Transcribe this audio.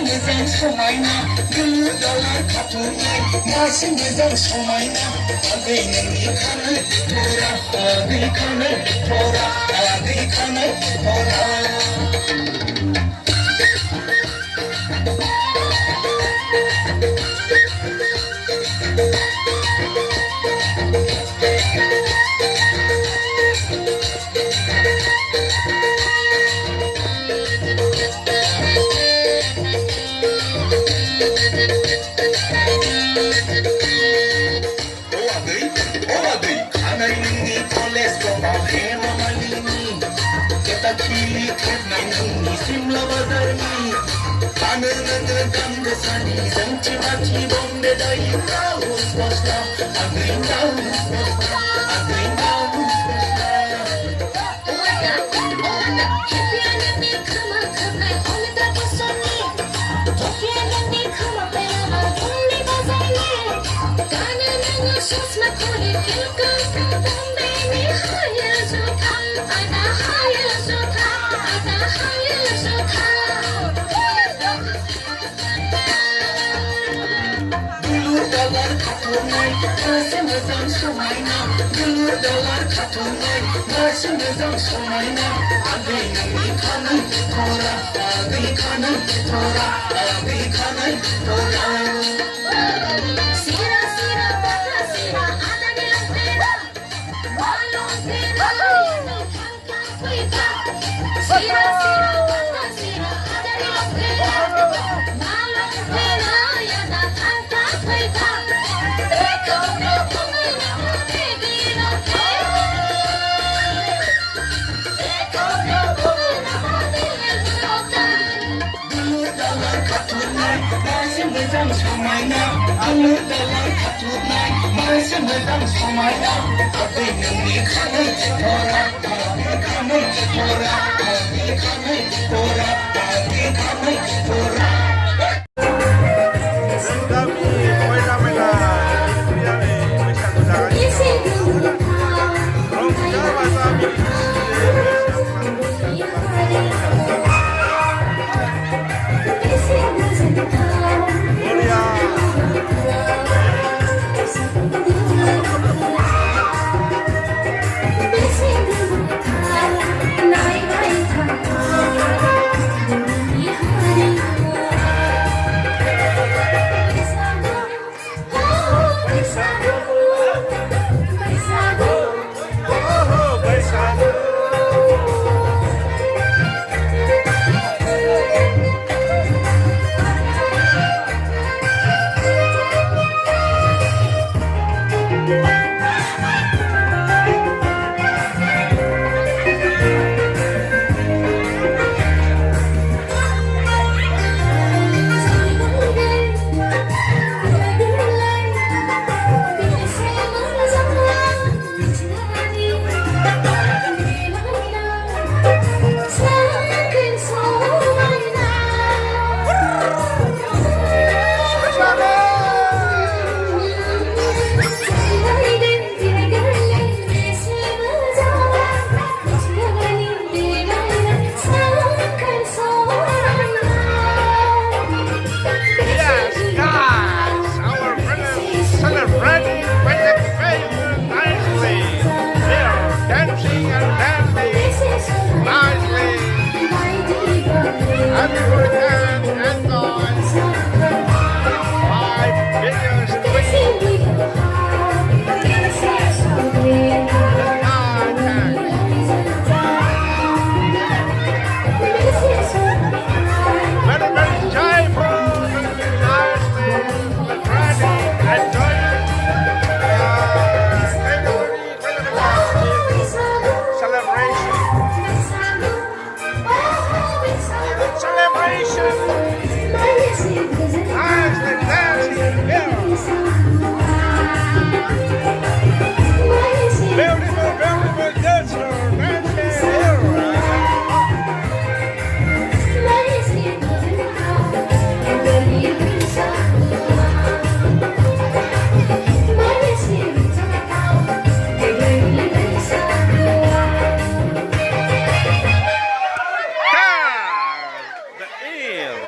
मोजां समायना गोमो दालार खाथुमनाय मासे मोजां समायना आगै नोंनि खानाय थरा आगै खानाय थरा आगै खानाय थरा Kili kebnai nungi simla bazarni Tane nane damde sani Zanchi machi bombe dai Raus basta Agrin raus basta Agrin raus basta Oada Kepiane ni kama kama Omita basoni Topiane ni kama Pelama Tumni bazarni Tane nane shosma kore Kilka bombe ni Haya zuka Ada haya zuka Masih mezang sumaina, gelur dalar katunai. Masih mezang sumaina, agai nami kanai tora, agai kanai tora, agai kanai tora. Sira sira bata sira, ada di lantera, malong tera, no kangka kuita. Sira sira bata sira, ada di lantera, malong tera, ya da kangka kuita. Mezang sumaina, alur dalar katunai, masih mezang sumaina, agai nungi kanai tora, agai kanai tora, agai kanai tora, agai kanai tora.